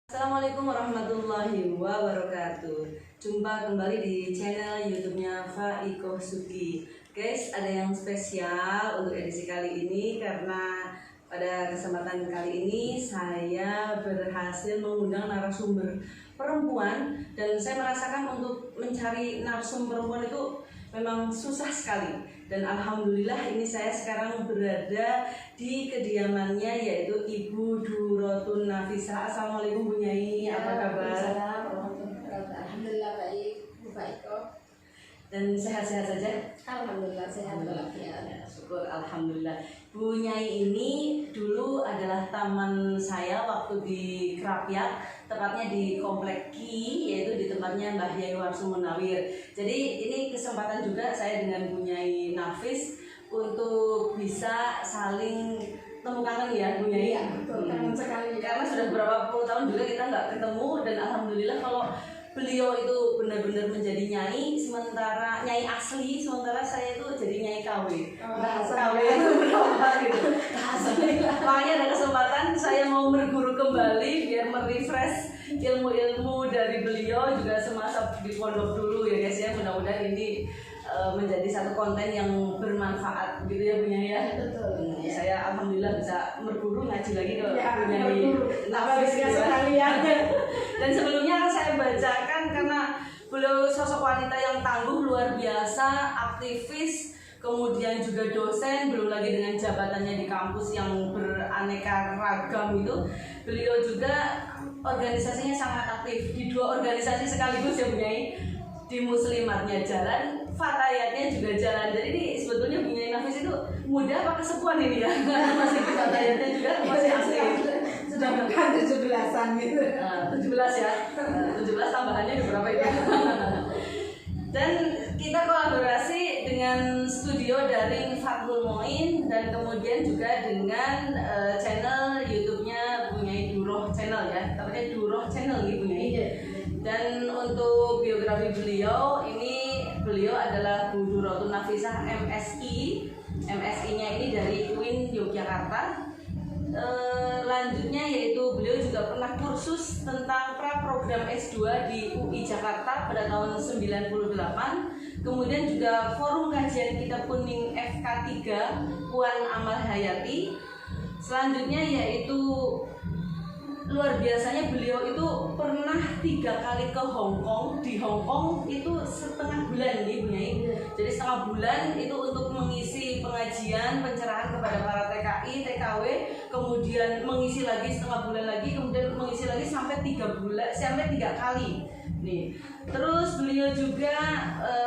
Assalamualaikum warahmatullahi wabarakatuh. Jumpa kembali di channel YouTube-nya Faikoh Suki. Guys, ada yang spesial untuk edisi kali ini karena pada kesempatan kali ini saya berhasil mengundang narasumber perempuan dan saya merasakan untuk mencari narasumber perempuan itu memang susah sekali. Dan alhamdulillah ini saya sekarang berada di kediamannya yaitu Ibu Durotun Nafisah. Assalamualaikum Bu Nyai, apa kabar? Alhamdulillah baik, Bu Faikoh. Dan sehat-sehat saja? Alhamdulillah sehat walafiat. Ya, syukur alhamdulillah. Bu Nyai ini dulu adalah taman saya waktu di Krapyak, tepatnya di Komplek Ki, yaitu di tempatnya Mbah Yai Warsu Munawir. Jadi ini kesempatan juga saya dengan Bu Nyai Nafis untuk bisa saling temu kangen ya Bu Nyai. Iya, betul, kangen sekali. Karena sudah berapa puluh tahun juga kita nggak ketemu dan alhamdulillah kalau beliau itu benar-benar menjadi nyai, sementara nyai asli, sementara saya itu jadi nyai KW. Nah, KW itu berapa gitu. Makanya ada kesempatan saya mau berguru kembali biar merefresh ilmu-ilmu dari beliau juga semasa di pondok dulu ya guys ya. Mudah-mudahan ini menjadi satu konten yang bermanfaat gitu ya Bu Nyai ya. Betul. Ya. Saya alhamdulillah bisa berguru ngaji lagi ke Ya, Bu Nyai Nafis gitu ya. sekalian. Dan sebelumnya saya bacakan karena beliau sosok wanita yang tangguh luar biasa, aktivis, kemudian juga dosen, belum lagi dengan jabatannya di kampus yang beraneka ragam itu. Beliau juga organisasinya sangat aktif di dua organisasi sekaligus ya Bu Nyai. Di Muslimatnya jalan, Fatayatnya juga jalan. Jadi ini sebetulnya Bu Nyai Nafis itu muda apa kesepuan ini ya? Masih di Fatayatnya juga masih aktif. Sudah bukan 17-an gitu. 17 ya, 17 tambahannya di berapa itu? Dan kita kolaborasi dengan studio daring Fathul Moin dan kemudian juga dengan channel YouTube-nya Bu Nyai Duroh Channel ya, namanya Duroh Channel gitu Bu Nyai. Dan untuk biografi beliau ini, beliau adalah Bu Durotun Nafisah MSI. MSI-nya ini dari UIN Yogyakarta. Lanjutnya yaitu beliau juga pernah kursus tentang pra program S2 di UI Jakarta pada tahun 98. Kemudian juga forum kajian kitab kuning FK3 Puan Amal Hayati. Selanjutnya yaitu luar biasanya beliau itu pernah 3 kali ke Hong Kong. Di Hong Kong itu setengah bulan nih Bu Nyai. Jadi setengah bulan itu untuk mengisi pengajian, pencerahan kepada para TKI, TKW, kemudian mengisi lagi setengah bulan lagi, kemudian mengisi lagi sampai 3 bulan, sampai 3 kali. Nih. Terus beliau juga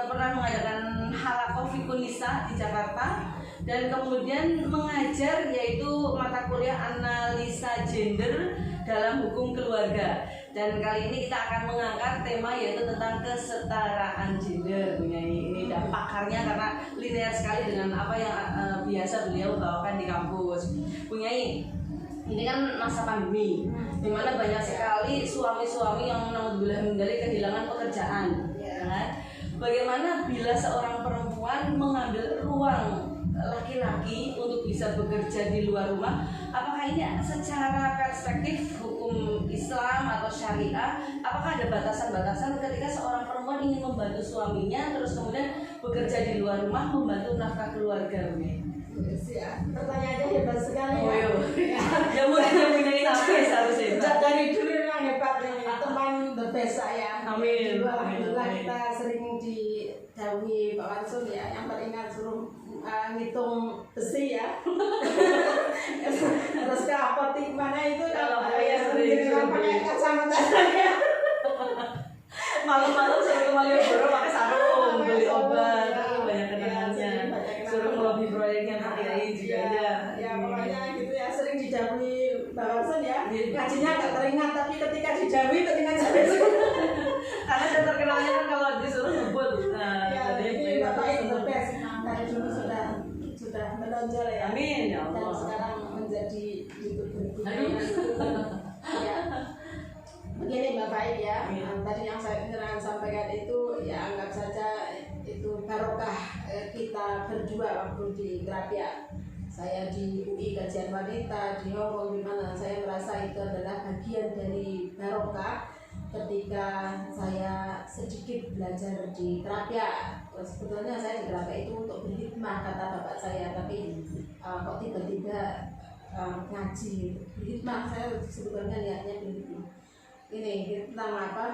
pernah mengadakan halaqah fiqhun nisa di Jakarta dan kemudian mengajar yaitu mata kuliah analisa gender dalam hukum keluarga. Dan kali ini kita akan mengangkat tema yaitu tentang kesetaraan gender. Bu Nyai ini dan pakarnya karena linear sekali dengan apa yang biasa beliau bawakan di kampus. Bu Nyai, ini kan masa pandemi di mana banyak sekali suami-suami yang naudzubillah min dzalik kehilangan pekerjaan. Ya kan? Bagaimana bila seorang perempuan mengambil ruang laki-laki untuk bisa bekerja di luar rumah? Apakah ini secara perspektif hukum Islam atau syariah, apakah ada batasan-batasan ketika seorang perempuan ingin membantu suaminya terus kemudian bekerja di luar rumah membantu nafkah keluarga? Yes, ya. Pertanyaannya hebat sekali ya. Oh, iya. Ya mudah punya Nafis harusnya. Sejak dari dulu memang hebat nih teman the best saya. Amin. Alhamdulillah kita sering didhawuhi Pak Warsun ya, yang teringat suruh ngitung besi ya. Terus ke apotik mana itu Kalau ya sering pakai kacamata saya. Malam-malam suruh ke Malioboro pakai sarung beli obat, banyak kenangannya. Suruh melobi proyeknya Pak Kiai juga ada. Ya pokoknya gitu ya, sering didhawuhi Pak Warsun ya. Ngajinya agak teringat tapi ketika didhawuhi teringat sampai sekarang. Karena saya terkenalnya kan kalau disuruh ngebut. Nah, Ya, jadi Bapak itu the best. Dari dulu sudah menonjol ya. Amin ya Dan Allah. sekarang menjadi YouTuber. Aduh. Ya. Begini Mbak Baik ya. Iya. Tadi yang saya sampaikan itu ya anggap saja itu barokah kita berdua waktu di Krapyak. saya di UI Kajian Wanita di Hongkong, di mana saya merasa itu adalah bagian dari barokah ketika saya sedikit belajar di Kerapia. Sebetulnya saya di Kerapia itu untuk berhikmah kata bapak saya, tapi kok tiba-tiba ngaji berhikmah. Saya sebetulnya niatnya berhikmah. Ini tentang apa,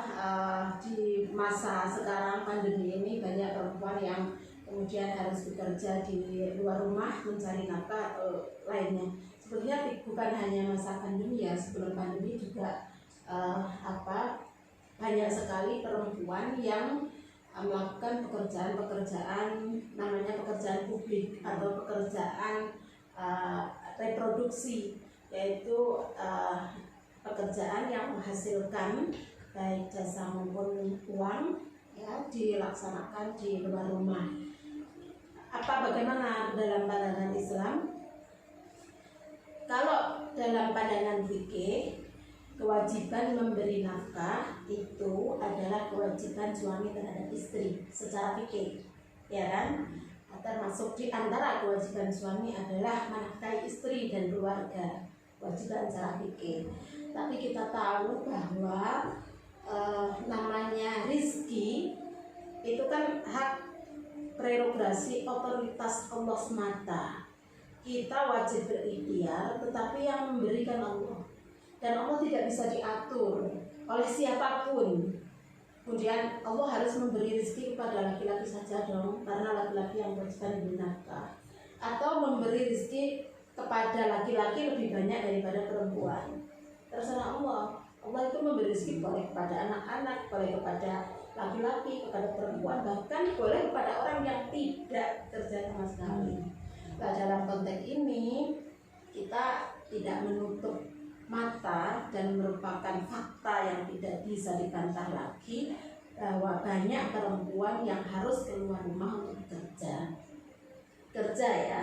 di masa sekarang pandemi ini banyak perempuan yang kemudian harus bekerja di luar rumah mencari nafkah atau lainnya. Sebetulnya bukan hanya masa pandemi ya, sebelum pandemi juga banyak sekali perempuan yang melakukan pekerjaan namanya pekerjaan publik atau pekerjaan reproduksi, yaitu pekerjaan yang menghasilkan baik jasa maupun uang ya, dilaksanakan di luar rumah. Bagaimana dalam pandangan Islam? Kalau dalam pandangan fikih, kewajiban memberi nafkah itu adalah kewajiban suami terhadap istri secara fikih, ya kan? Termasuk di antara kewajiban suami adalah menafkahi istri dan keluarga, kewajiban secara fikih. Tapi kita tahu bahwa namanya rizki itu kan hak prerogatif otoritas Allah semata. Kita wajib berikhtiar, tetapi yang memberikan Allah, dan Allah tidak bisa diatur oleh siapapun. Kemudian Allah harus memberi rezeki kepada laki-laki saja dong, karena laki-laki yang kewajiban memberi nafkah, atau memberi rezeki kepada laki-laki lebih banyak daripada perempuan. Terserah Allah. Allah itu memberi rezeki boleh kepada anak-anak, boleh kepada laki-laki, kepada perempuan, bahkan boleh kepada orang yang tidak kerja sama sekali. Nah, dalam konteks ini kita tidak menutup mata dan merupakan fakta yang tidak bisa dibantah lagi bahwa banyak perempuan yang harus keluar rumah untuk kerja ya.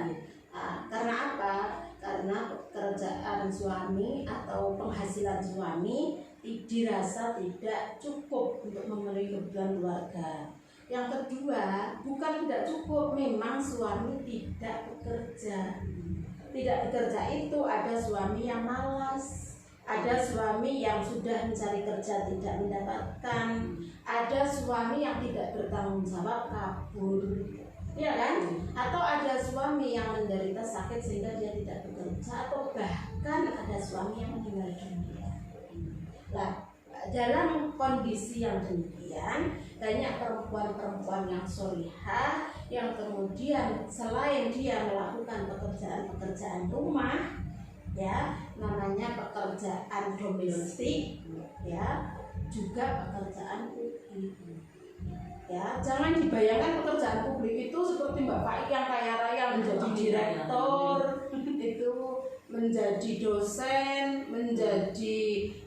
Karena apa? Karena pekerjaan suami atau penghasilan suami dirasa tidak cukup untuk memenuhi kebutuhan keluarga. Yang kedua, bukan tidak cukup, memang suami tidak bekerja. Tidak bekerja itu ada suami yang malas, ada suami yang sudah mencari kerja tidak mendapatkan, ada suami yang tidak bertanggung jawab kabur, ya kan? Atau ada suami yang menderita sakit sehingga dia tidak bekerja, atau bahkan ada suami yang meninggal dunia. Nah, dalam kondisi yang demikian, banyak perempuan-perempuan yang solihah yang kemudian selain dia melakukan pekerjaan-pekerjaan rumah, ya, namanya pekerjaan domestik, ya, juga pekerjaan publik. Ya, jangan dibayangkan pekerjaan publik itu seperti Mbak Fai yang kaya raya menjadi direktur, itu menjadi dosen, menjadi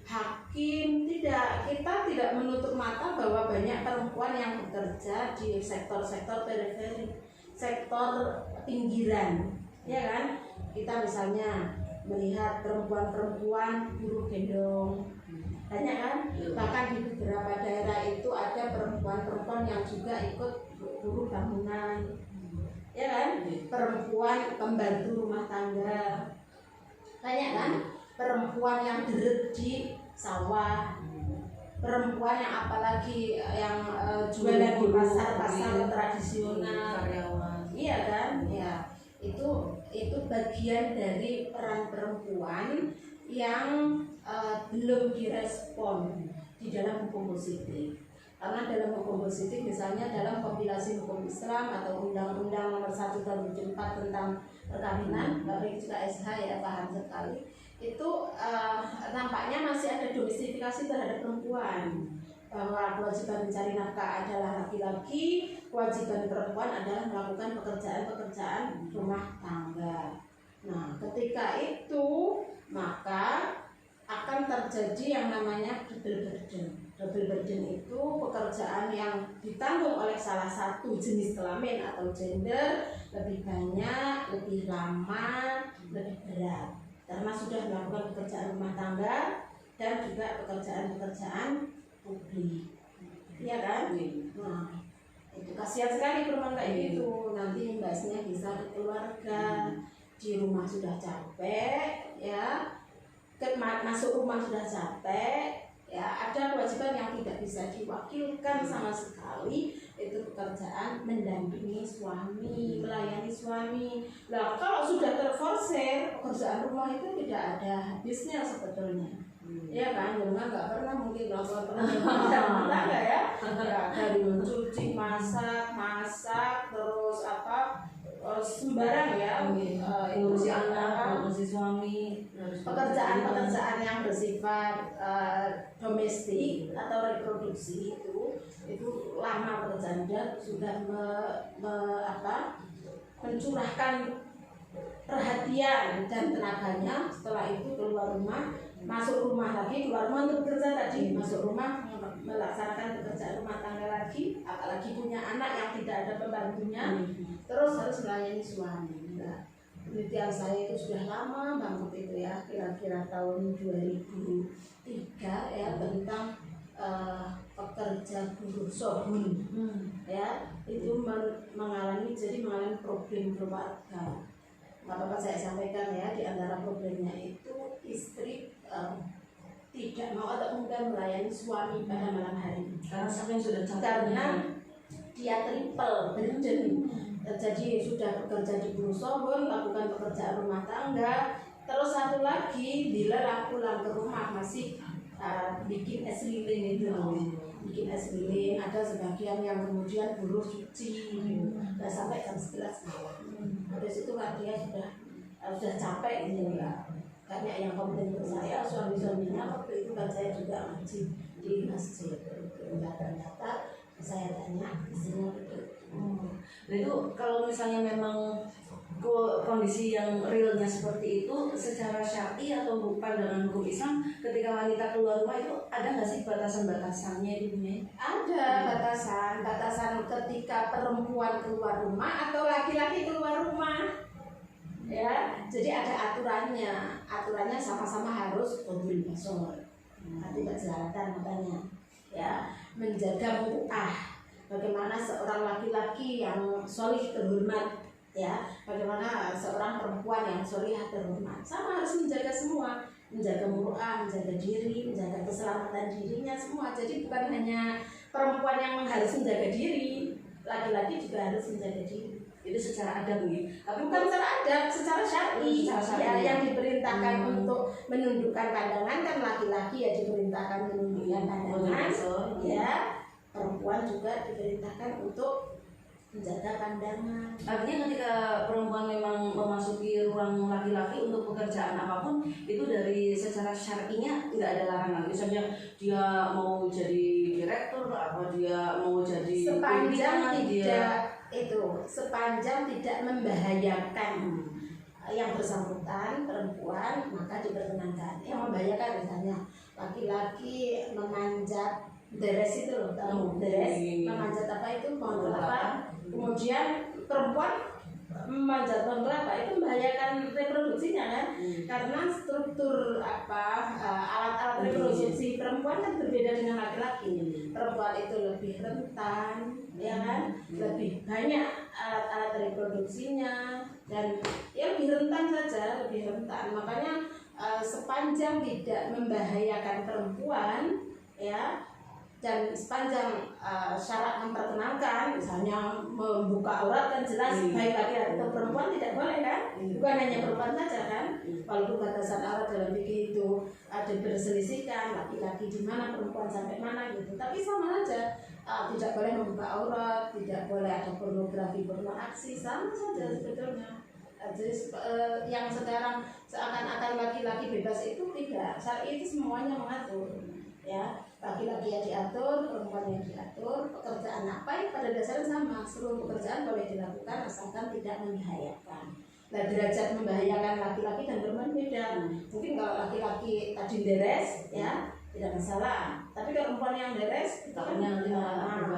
hakim. Tidak, kita tidak menutup mata bahwa banyak perempuan yang bekerja di sektor-sektor periferi, sektor pinggiran, ya kan? Kita misalnya melihat perempuan-perempuan buruh gendong, banyak kan? Bahkan di beberapa daerah itu ada perempuan-perempuan yang juga ikut buruh bangunan, ya kan? Perempuan pembantu rumah tangga, banyak kan? Perempuan yang deret di sawah, perempuan yang apalagi yang jualan di pasar-pasar tradisional, iya kan? Ya, itu bagian dari peran perempuan yang belum direspon di dalam hukum positif. Karena dalam hukum positif, misalnya dalam kompilasi hukum Islam atau Undang-Undang Nomor 1 Tahun 2004 tentang perkawinan, Bapak juga SH ya, paham sekali. Itu nampaknya masih ada domestifikasi terhadap perempuan, bahwa kewajiban mencari nafkah adalah laki-laki, kewajiban perempuan adalah melakukan pekerjaan-pekerjaan rumah tangga. Nah, ketika itu maka akan terjadi yang namanya double burden. Double burden itu pekerjaan yang ditanggung oleh salah satu jenis kelamin atau gender lebih banyak, lebih lama, lebih berat, karena sudah melakukan pekerjaan rumah tangga dan juga pekerjaan-pekerjaan publik, ya kan? Nah, itu kasihan sekali perempuan kayak gitu. Nanti imbasnya bisa ke keluarga, di rumah sudah capek, ya, masuk rumah sudah capek, ya, ada kewajiban yang tidak bisa diwakilkan sama sekali, itu pekerjaan mendampingi suami, melayani suami. Nah, kalau sudah terforsir, pekerjaan rumah itu tidak ada habisnya sebetulnya. Ya kan, rumah nggak pernah mungkin nggak pernah nggak ya, dari mencuci, masak, terus apa, sembarang ya, ngurusi anak, ngurusi suami, pekerjaan yang bersifat domestik atau reproduksi itu lama pekerjaan, dia sudah mencurahkan perhatian dan tenaganya. Setelah itu keluar rumah, masuk rumah lagi, keluar rumah untuk bekerja tadi, masuk rumah melaksanakan pekerjaan rumah tangga lagi, apalagi punya anak yang tidak ada pembantunya, terus harus melayani suami. Nah, penelitian saya itu sudah lama banget itu ya, kira-kira tahun 2003 ya, tentang pekerja buruh shogun ya, itu mengalami problem keluarga. Maka saya sampaikan ya, di antara problemnya itu istri tidak mau atau enggan melayani suami pada malam hari karena sudah capek, karena dia triple burden. Jadi sudah bekerja di buruh shogun, lakukan pekerjaan rumah tangga, terus satu lagi bila pulang ke rumah masih bikin es lilin itu, bikin es lilin. Ada sebagian yang kemudian buruh suci, sampai jam 11 malam. Habis itu dia sudah capek gitu ya. Karena yang komplain ke saya suaminya waktu itu kan saya juga ngaji di masjid, data saya tanya istrinya begitu. Nah itu kalau misalnya memang kondisi yang realnya seperti itu, secara syar'i atau pandangan hukum Islam, ketika wanita keluar rumah itu ada nggak sih batasan-batasannya itu punya? Ada batasan ketika perempuan keluar rumah atau laki-laki keluar rumah. Ya, jadi ada aturannya sama-sama harus qadrul basar. Nanti kejelalatan makanya. Ya, menjaga mu'ah. Bagaimana seorang laki-laki yang sholih terhormat, ya, bagaimana seorang perempuan yang sholihah terhormat, sama harus menjaga semua, menjaga muru'ah, menjaga diri, menjaga keselamatan dirinya semua. Jadi bukan hanya perempuan yang harus menjaga diri, laki-laki juga harus menjaga diri. Itu secara adab nih, tapi bukan secara adab, secara syar'i. Ya, yang diperintahkan untuk menundukkan pandangan kan laki-laki ya diperintahkan menundukkan pandangan, ya. Perempuan juga diperintahkan untuk menjaga pandangan. Artinya ketika perempuan memang memasuki ruang laki-laki untuk pekerjaan apapun, itu dari secara syar'inya tidak ada larangan. Misalnya dia mau jadi direktur, apa dia mau jadi sepanjang tidak membahayakan yang bersangkutan perempuan, maka diperkenankan. Yang membahayakan misalnya laki-laki memanjat deres itu loh, tahu deres, memanjat apa itu, pohon kelapa, kemudian perempuan memanjat pohon kelapa, itu membahayakan reproduksinya kan, karena struktur alat-alat reproduksi perempuan kan berbeda dengan laki-laki. Perempuan itu lebih rentan, ya kan, lebih banyak alat-alat reproduksinya, dan ya lebih rentan saja, lebih rentan. Makanya sepanjang tidak membahayakan perempuan, ya, dan sepanjang syarat memperkenalkan, misalnya membuka aurat kan jelas baik laki-laki atau perempuan tidak boleh kan, bukan hanya perempuan saja kan, walaupun batasan aurat dalam fikih itu ada berselisihkan, laki-laki di mana, perempuan sampai mana gitu, tapi sama saja, tidak boleh membuka aurat, tidak boleh ada pornografi, porno aksi, sama saja sebetulnya. Jadi yang sekarang seakan-akan laki-laki bebas itu tidak, syar'i itu semuanya mengatur, ya. Laki-laki yang diatur, perempuan yang diatur, pekerjaan apa yang pada dasarnya sama, seluruh pekerjaan boleh dilakukan asalkan tidak membahayakan. Nah, derajat membahayakan laki-laki dan perempuan beda. Mungkin kalau laki-laki tadi deres, ya tidak masalah. Tapi kalau perempuan yang deres, itu kan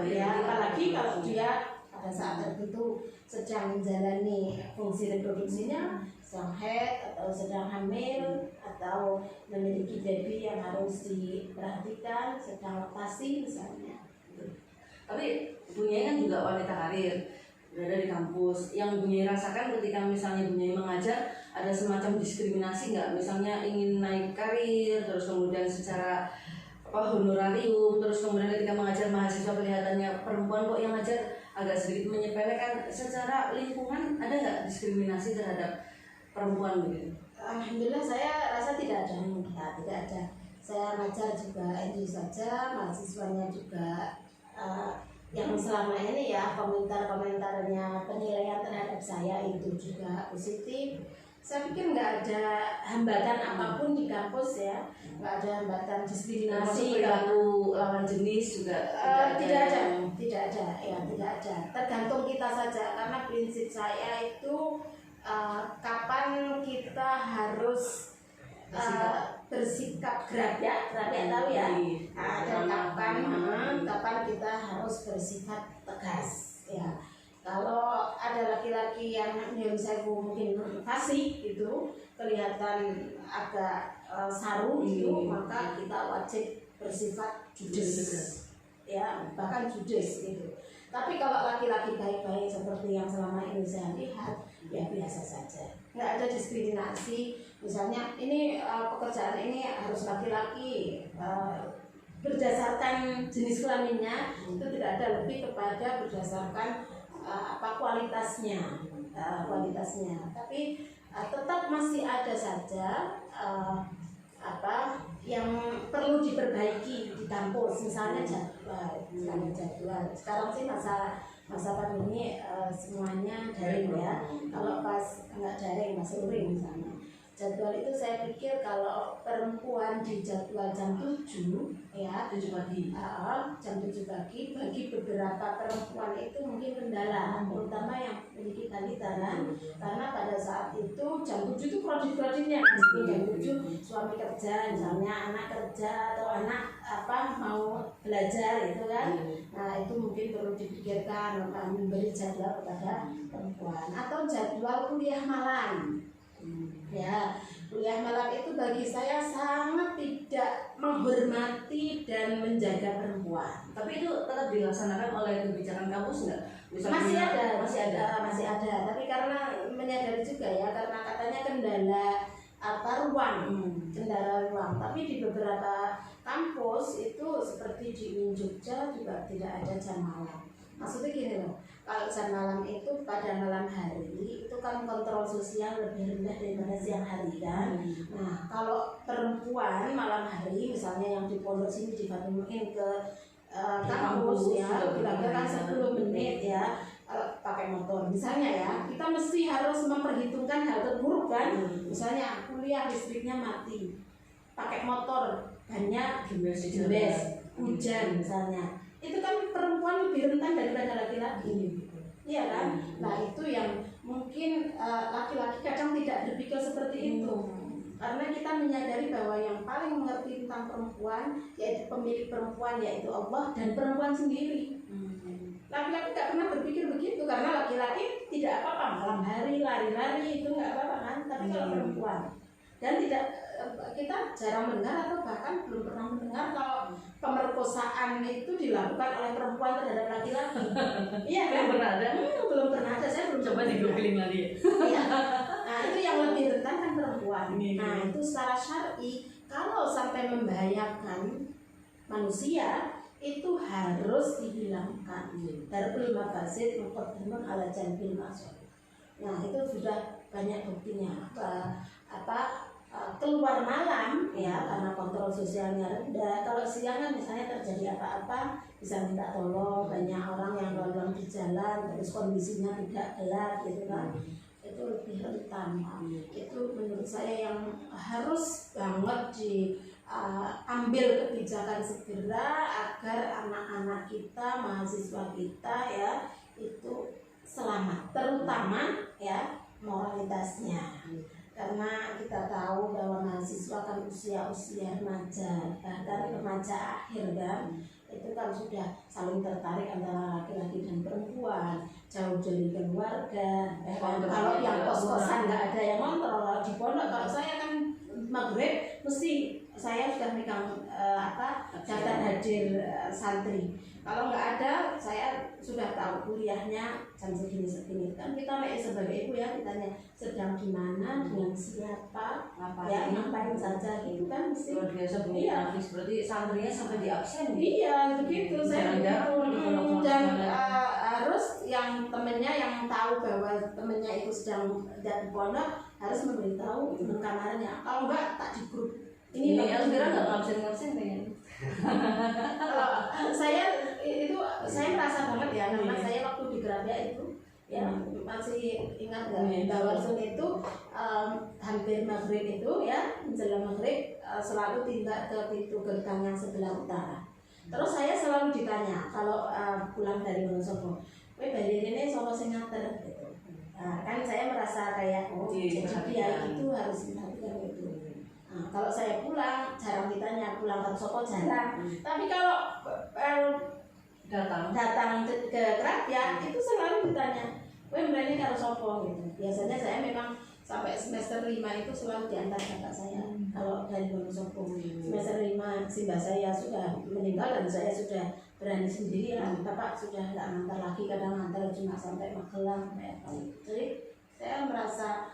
ya, apalagi kalau dia pada saat tertentu sedang menjalani fungsi reproduksinya, sedang haid atau sedang hamil atau memiliki baby yang harus diperhatikan, sedang laktasi misalnya. Tapi punya kan juga wanita karir. berada di kampus. Yang Bu Nyai rasakan ketika misalnya Bu Nyai mengajar, ada semacam diskriminasi nggak? Misalnya ingin naik karir, terus kemudian secara honorarium, terus kemudian ketika mengajar mahasiswa kelihatannya perempuan kok yang ngajar, agak sedikit menyepelekan. Secara lingkungan ada nggak diskriminasi terhadap perempuan begitu? Alhamdulillah saya rasa tidak ada, tidak ada. Saya ngajar juga enjoy saja, mahasiswanya juga yang selama ini ya komentar-komentarnya, penilaian terhadap saya itu juga positif. Saya pikir nggak ada hambatan apapun di kampus ya, nggak ada hambatan diskriminasi. Perilaku lawan jenis juga tidak ada, ya tidak ada. Tergantung kita saja, karena prinsip saya itu kapan kita harus bersikap gerak ya tahu ya. Dan kapan kita harus bersikap tegas ya. Kalau ada laki-laki yang saya mungkin fasih gitu, kelihatan agak saru gitu, maka kita wajib bersifat judes ya, bahkan judes gitu. Tapi kalau laki-laki baik-baik seperti yang selama ini saya lihat, ya biasa saja, nggak ada diskriminasi. Misalnya ini pekerjaan ini harus laki-laki, berdasarkan jenis kelaminnya itu tidak ada, lebih kepada berdasarkan kualitasnya. Tapi tetap masih ada saja yang perlu diperbaiki di kampus, misalnya jadwal. Sekarang sih masa pandemi semuanya daring ya. Kalau pas nggak daring, masih luring misalnya. Jadwal itu saya pikir kalau perempuan di jadwal jam 7 ya, 7 pagi. Jam 7 pagi bagi beberapa perempuan itu mungkin kendala, terutama yang memiliki balita kan. Karena pada saat itu jam 7 itu produknya jam 7 suami kerja, misalnya anak kerja atau anak mau belajar itu kan. Nah, itu mungkin perlu dipikirkan memberi jadwal kepada perempuan, atau jadwal kuliah malam. Ya, kuliah malam itu bagi saya sangat tidak menghormati dan menjaga perempuan. Tapi itu tetap dilaksanakan oleh kebijakan kampus nggak? Masih ada. Tapi karena menyadari juga ya, karena katanya kendala ruang. Tapi di beberapa kampus itu seperti di Jogja juga tidak ada jam malam. Maksudnya gini loh, kalau jam malam itu pada malam hari itu kan kontrol sosial lebih rendah daripada siang hari kan. Nah, kalau perempuan malam hari misalnya yang di pondok sini di Bandung mungkin ke kampus ya, kira-kira kan 10 menit ya, pakai motor misalnya ya, kita mesti harus memperhitungkan hal terburuk kan. Misalnya kuliah listriknya mati, pakai motor banyak gembes, hujan misalnya, itu kan perempuan lebih rentan daripada laki-laki, iya kan? Nah, itu yang mungkin laki-laki kadang tidak berpikir seperti itu, karena kita menyadari bahwa yang paling mengerti tentang perempuan yaitu pemilik perempuan, yaitu Allah dan perempuan sendiri. Laki-laki tidak pernah berpikir begitu, karena laki-laki tidak apa-apa malam hari lari-lari itu nggak apa-apa kan, tapi kalau perempuan, dan kita jarang mendengar atau bahkan belum pernah mendengar kalau pemerkosaan itu dilakukan oleh perempuan terhadap laki-laki. Iya kan? Belum pernah ada. Saya belum coba di googling lagi. Iya. Nah, itu yang lebih rentan kan perempuan. Nah, itu secara syar'i kalau sampai membahayakan manusia itu harus dihilangkan. Darul mafasid muqaddamun ala jalbil masalih. Nah, itu sudah banyak buktinya. Keluar malam ya, karena kontrol sosialnya rendah. Kalau siang kan misalnya terjadi apa-apa bisa minta tolong, banyak orang yang lalu di jalan terus kondisinya tidak gelap gitu kan, itu lebih rentan. Itu menurut saya yang harus banget diambil kebijakan segera agar anak-anak kita, mahasiswa kita ya itu selamat, terutama ya moralitasnya. Karena kita tahu bahwa mahasiswa kan usia-usia remaja, bahkan remaja akhir kan, itu kan sudah saling tertarik antara laki-laki dan perempuan, jauh dari keluarga. Kalau yang kos-kosan nggak ada yang kontrol. Di pondok kalau saya kan maghrib mesti saya sudah megang daftar hadir santri. Kalau nggak ada, saya sudah tahu kuliahnya jam segini kan kita sebagai ibu ya ditanya sedang di mana, dengan siapa, ya ngapain saja gitu kan mesti. Luar biasa Bu. Iya. Berarti santrinya sampai di absen. Iya begitu saya Jarang-jarang dan harus yang temennya yang tahu bahwa temennya itu sedang di pondok harus memberitahu teman kamarnya. Kalau enggak tak di grup. Ini Elvira nggak ngabsen pengen. Kalau saya merasa banget ya karena saya waktu di Grabia itu ya masih ingat nggak bahwa itu hampir maghrib itu ya menjelang maghrib selalu tindak ke pintu gerbang yang sebelah utara. Terus saya selalu ditanya kalau pulang dari Wonosobo, "Kowe bali rene sapa sing ngater?" gitu. Nah, kan saya merasa kayak jadi dia itu harus perhatikan itu. Nah, kalau saya pulang jarang ditanya pulang ke Soko jarang. Tapi kalau datang ke Grabia itu selalu ditanya, "Kowe berani karo sapa?" gitu. Biasanya saya memang sampai semester 5 itu selalu diantar kakak saya. Kalau dari Wonosobo semester 5 simbah saya sudah meninggal dan saya sudah berani sendiri lah. Bapak sudah nggak ngantar lagi, kadang ngantar cuma sampai Magelang. Jadi saya merasa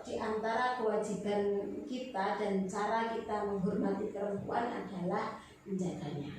di antara kewajiban kita dan cara kita menghormati perempuan adalah menjaganya.